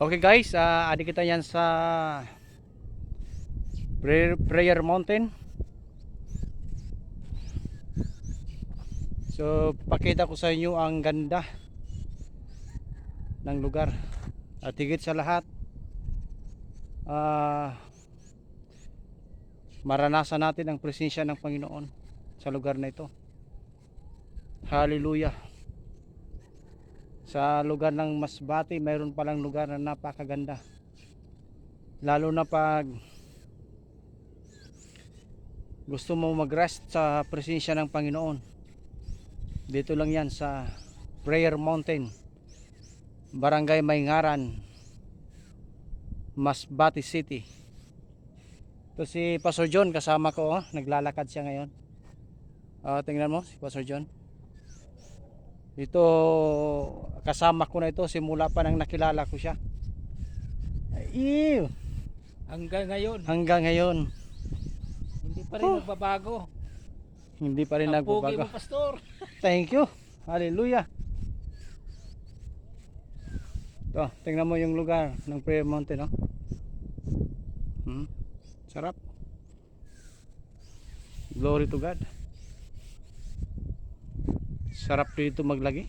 Okay guys, adi kita yan sa Prayer Mountain. So pakita ko sa inyo ang ganda ng lugar. At higit sa lahat, maranasan natin ang presensya ng Panginoon sa lugar na ito. Hallelujah. Sa lugar ng Masbate, mayroon palang lugar na napakaganda. Lalo na pag gusto mo mag-rest sa presensya ng Panginoon. Dito lang yan sa Prayer Mountain, Barangay Mayngaran, Masbate City. Ito si Pastor John, kasama ko, naglalakad siya ngayon. Tingnan mo si Pastor John. Ito, kasama ko na ito simula pa nang nakilala ko siya. Ew. Hanggang ngayon, Hanggang ngayon hindi pa rin nagbabago. hindi pa rin Ang pogi nagbabago. mo, pastor. Thank you. Hallelujah. Ito, tingnan mo yung lugar ng Prayer Mountain, no? Sarap. Glory to God. Sarap dito maglagi.